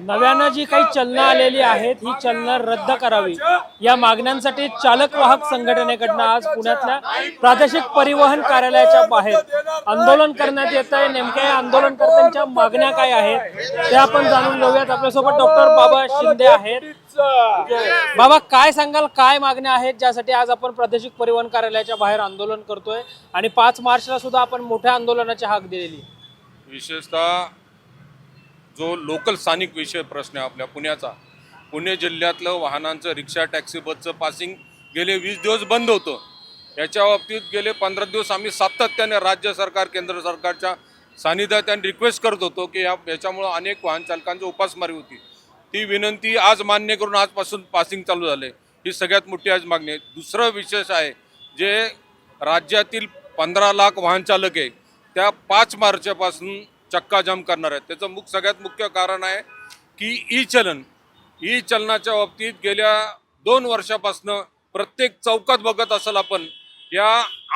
नव्यानं जी काही चलनं आलेली आहेत ही चलनं रद्द करावी या मागण्यांसाठी चालक वाहक संघटनेकडनं आज पुण्यातल्या प्रादेशिक परिवहन कार्यालयाच्या बाहेर आंदोलन करण्यात येत आहे। नेमक्या या आंदोलनकर्त्यांच्या मागण्या काय आहेत ते आपण जाणून घेऊयात। आपल्यासोबत डॉक्टर बाबा शिंदे आहेत। बाबा, काय सांगाल, काय मागण्या आहेत ज्यासाठी आज आपण प्रादेशिक परिवहन कार्यालयाच्या बाहेर आंदोलन करतोय आणि 5 मार्चला सुद्धा आपण मोठ्या आंदोलनाची हाक दिलेली? विशेषतः जो लोकल स्थानिक विषय प्रश्न आहे आपल्या पुण्याचा, पुणे जिल्ह्यातलं वाहनांचं रिक्षा टॅक्सी बसचं पासिंग गेले 20 दिवस बंद होतं। याच्या बाबतीत गेले 15 दिवस आम्ही सातत्याने राज्य सरकार केंद्र सरकारच्या सानिध्यात रिक्वेस्ट करत होतो की याच्यामुळं अनेक वाहन चालकांची उपासमारी होती। ती विनंती आज मान्य करून आजपासून पासिंग चालू झाले, ही सगळ्यात मोठी आज मागणी आहे। दुसरं विशेष आहे, जे राज्यातील 15 लाख वाहन चालक आहे त्या 5 मार्चपासून चक्का जाम करणार आहेत। त्याचं सगळ्यात मुख्य कारण आहे की ई चलनाच्या बाबतीत गेल्या 2 वर्षापासून प्रत्येक चौकात बघत असेल आपण,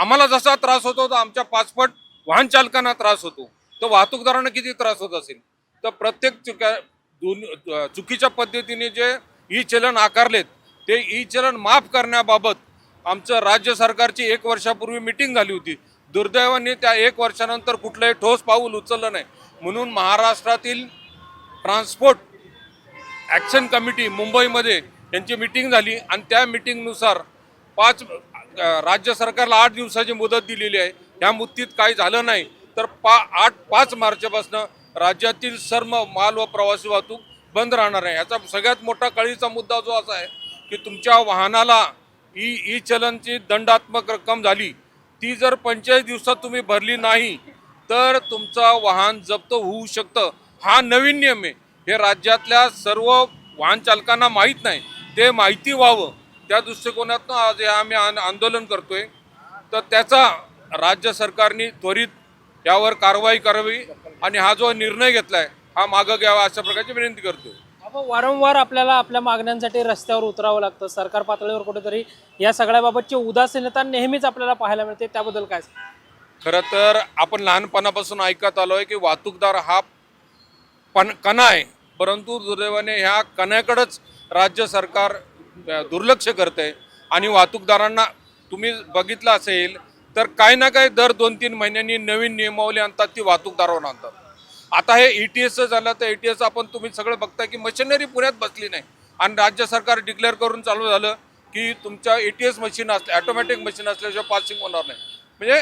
आम्हाला जसा त्रास होतो तर आमच्या 5 पट वाहन चालकांना त्रास होतो, तर वाहतूकदारांना किती त्रास होत असेल। तर प्रत्येक चुकीच्या पद्धतीने जे ई चलन आकारलेत ते ई चलन माफ करण्याबाबत आमचं राज्य सरकारची 1 वर्षापूर्वी मीटिंग झाली होती। दुर्दैवाने त्या 1 वर्षानंतर कुठलंही ठोस पाऊल उचललं नाही, म्हणून महाराष्ट्रातील ट्रान्सपोर्ट ॲक्शन कमिटी मुंबईमध्ये यांची मीटिंग झाली आणि त्या मीटिंगनुसार राज्य सरकारला 8 दिवसाची मुदत दिलेली आहे। ह्या मुदतीत काही झालं नाही तर 5 मार्चपासून राज्यातील सर्व माल व प्रवासी वाहतूक बंद राहणार आहे। याचा सगळ्यात मोठा कळीचा मुद्दा जो असा आहे की तुमच्या वाहनाला ई चलनची दंडात्मक रक्कम झाली, ती जर 45 दिवसात तुम्ही भरली नाही तर तुमचं वाहन जप्त होऊ शकतं। हा नवीन नियम आहे, हे राज्यातल्या सर्व वाहन चालकांना माहीत नाही, ते माहिती व्हावं त्या दृष्टिकोनातून आज आम्ही आंदोलन करतोय। तर त्याचा राज्य सरकारने त्वरित यावर कारवाई करावी आणि हा जो निर्णय घेतलाय हा मागं घ्यावा अशा प्रकारची विनंती करतोय। वारंवार आपल्याला आपल्या मागण्यांसाठी रस्त्यावर उतरावं लागतं, सरकार पातळीवर कुठेतरी या सगळ्याबाबतची उदासीनता नेहमीच आपल्याला पाहायला मिळते, त्याबद्दल काय? खरं तर आपण लहानपणापासून ऐकत आलोय की वाहतूकदार हा कणा आहे, परंतु दुर्दैवाने ह्या कण्याकडेच राज्य सरकार दुर्लक्ष करते आणि वाहतूकदारांना तुम्ही बघितलं असेल तर काही ना काही दर 2-3 महिन्यांनी नवीन नियमावली आणतात, ती वाहतूकदारावर आणतात। आता हे ETS झालं तर ETS आपण तुम्ही सगळं बघताय की मशिनरी पुण्यात बसली नाही आणि राज्य सरकार डिक्लेअर करून चालू झालं की तुमच्या ETS मशीन असल्या ऑटोमॅटिक मशीन असल्याशिवाय पासिंग होणार नाही। म्हणजे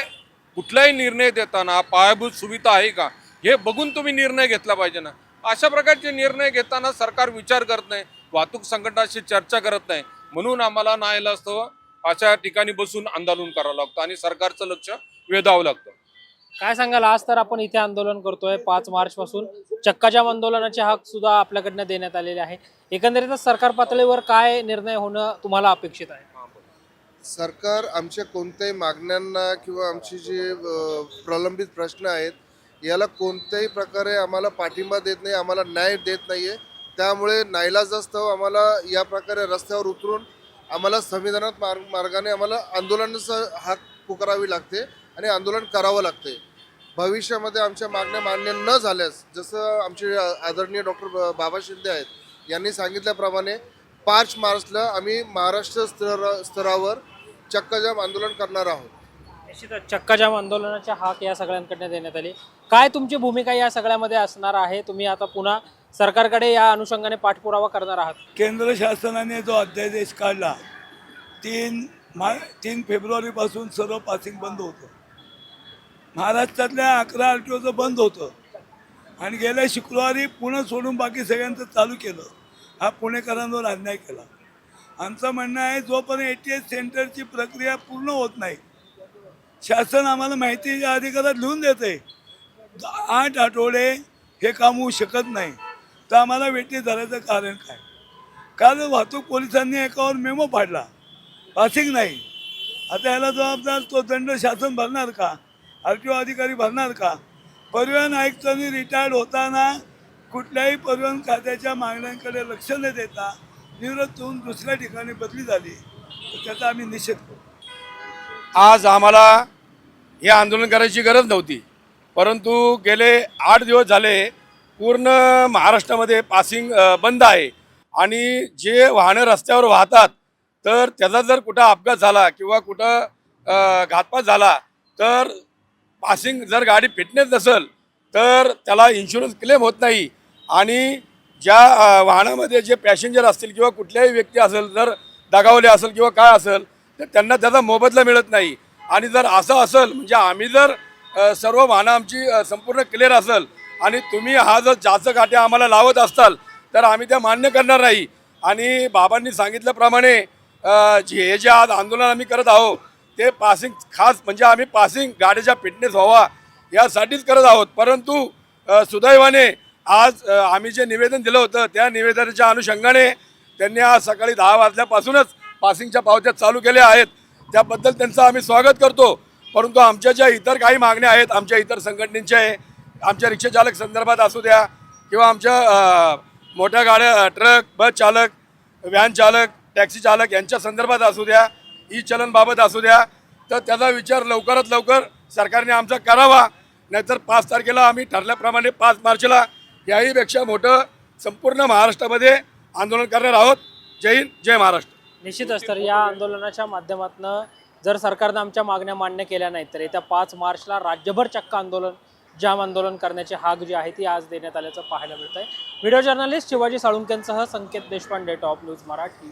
कुठलाही निर्णय देताना पायाभूत सुविधा आहे का हे बघून तुम्ही निर्णय घेतला पाहिजे ना। अशा प्रकारचे निर्णय घेताना सरकार विचार करत नाही, वाहतूक संघटनाशी चर्चा करत नाही, म्हणून आम्हाला नाईलाजास्तव अशा ठिकाणी बसून आंदोलन करावं लागतं आणि सरकारचं लक्ष वेधावं लागतं। काय सांगाल, आज तर आपण इथे आंदोलन करतोय, 5 मार्च पासून चक्काजाम आंदोलनाचे हक सुद्धा आपल्याकडनं देण्यात आलेले आहे। एकंदरीतच सरकार पातळीवर काय निर्णय होणं तुम्हाला अपेक्षित आहे? सरकार आमच्या कोणत्याही मागण्यांना किंवा आमची जे प्रलंबित प्रश्न आहेत याला कोणत्याही प्रकारे आम्हाला पाठिंबा देत नाही, आम्हाला न्याय देत नाही आहे। त्यामुळे नाईलाजास्तव आम्हाला या प्रकारे रस्त्यावर उतरून आम्हाला संविधानात मार्गाने आम्हाला आंदोलनाचा हाक पुकारावी लागते आणि आंदोलन करावं लागते। भविष्यामध्ये आमच्या मागण्या मान्य न झाल्यास, जसं आमचे आदरणीय डॉक्टर बाबा शिंदे आहेत यांनी सांगितल्याप्रमाणे 5 मार्चला आम्ही महाराष्ट्र स्तरावर चक्काजाम आंदोलन करणार आहोत। निश्चितच चक्काजाम आंदोलनाच्या हाक या सगळ्यांकडनं देण्यात आली। काय तुमची भूमिका या सगळ्यामध्ये असणार आहे? तुम्ही आता पुन्हा सरकारकडे या अनुषंगाने पाठपुरावा करणार आहात? केंद्र शासनाने जो अध्यादेश काढला 3 फेब्रुवारीपासून सर्व पासिंग बंद होतं, महाराष्ट्रातल्या 11 RTOचं बंद होतं आणि गेल्या शुक्रवारी पुणे सोडून बाकी सगळ्यांचं चालू केलं। हा पुणेकरांवर अन्याय केला। आमचं म्हणणं आहे, जोपर्यंत ATS सेंटरची प्रक्रिया पूर्ण होत नाही, शासन आम्हाला माहितीच्या अधिकारात लिहून देते 8 आठवडे हे काम होऊ शकत नाही, तर आम्हाला वेठी धरायचं कारण काय? काल वाहतूक पोलिसांनी एकावर मेमो पाडला, पासिंग नाही। आता याला जबाबदार तो दंड शासन भरणार का? RTO अधिकारी भरणार का? परिवहन आयुक्तांनी रिटायर्ड होताना कुठल्याही परिवहन खात्याच्या मागण्यांकडे लक्ष न देता निवृत्त होऊन दुसऱ्या ठिकाणी बदली झाली, तर त्याचा आम्ही निषेध करू। आज आम्हाला हे आंदोलन करायची गरज नव्हती, परंतु गेले 8 दिवस झाले पूर्ण महाराष्ट्रामध्ये पासिंग बंद आहे आणि जे वाहनं रस्त्यावर वाहतात तर त्याचा जर कुठं अपघात झाला किंवा कुठं घातपात झाला तर पासिंग जर गाडी फिटनेस नसेल तर त्याला इन्शुरन्स क्लेम होत नाही आणि ज्या वाहनामध्ये जे पॅसेंजर असतील किंवा कुठल्याही व्यक्ती असेल जर दगावले असेल किंवा काय असेल तर त्यांना त्याचा मोबदला मिळत नाही. आणि जर असं असेल म्हणजे आम्ही जर सर्व वाहनं आमची संपूर्ण क्लिअर असेल आणि तुम्ही हा जर जास्त काट्या आम्हाला लावत असताल तर आम्ही त्या मान्य करणार नाही. आणि बाबांनी सांगितल्याप्रमाणे हे जे आज आंदोलन आम्ही करत आहोत ते पासिंग खास म्हणजे आम्ही पासिंग गाडीचा फिटनेस व्हावा यासाठीच करत आहोत. परंतु सुदैवाने आज आम्ही जे निवेदन दिलं होतं त्या निवेदनाच्या अनुषंगाने त्यांनी आज सकाळी 10 वाजल्यापासूनच पासिंगच्या पावत्या चालू केल्या आहेत. त्याबद्दल त्यांचं आम्ही स्वागत करतो. परंतु आमच्या ज्या इतर काही मागण्या आहेत आमच्या इतर संघटनेच्या आहे, आमच्या रिक्षा चालक संदर्भात असू द्या किंवा आमच्या मोठ्या गाड्या ट्रक बस चालक व्हॅन चालक टॅक्सी चालक यांच्या संदर्भात असू द्या, ई चलनबाबत असू द्या, तर त्याचा विचार लवकरात लवकर सरकारने आमचा करावा. नाहीतर 5 तारखेला आम्ही ठरल्याप्रमाणे 5 मार्चला याहीपेक्षा मोठं संपूर्ण महाराष्ट्रामध्ये आंदोलन करणार आहोत. जय हिंद, जय महाराष्ट्र. निश्चितच तर या आंदोलनाच्या माध्यमातून जर सरकारनं आमच्या मागण्या मान्य केल्या नाहीत तर येत्या 5 मार्चला राज्यभर चक्क आंदोलन जाम आंदोलन करण्याची हाक जी आहे ती आज देण्यात आल्याचं पाहायला मिळत आहे. व्हिडिओ जर्नलिस्ट शिवाजी साळुंकेंसह संकेत देशपांडे, टॉप न्यूज मराठी.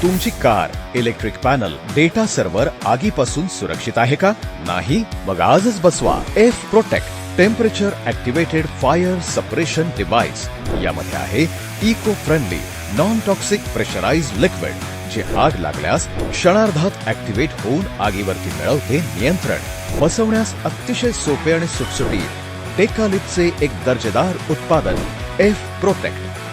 तुमची car, electric panel, data server आगीपासून सुरक्षित आहे का? नाही? मग आजच बसवा F protect temperature activated fire suppression device. यामध्ये आहे eco friendly non toxic pressurised liquid जे आग लागल्यास क्षणार्धात ॲक्टिवेट होऊन आगीवरती मिळवते नियंत्रण. बसवण्यास अतिशय सोपे आणि सुटसुटीत टेकालिपचे एक दर्जेदार उत्पादन एफ प्रोटेक्ट.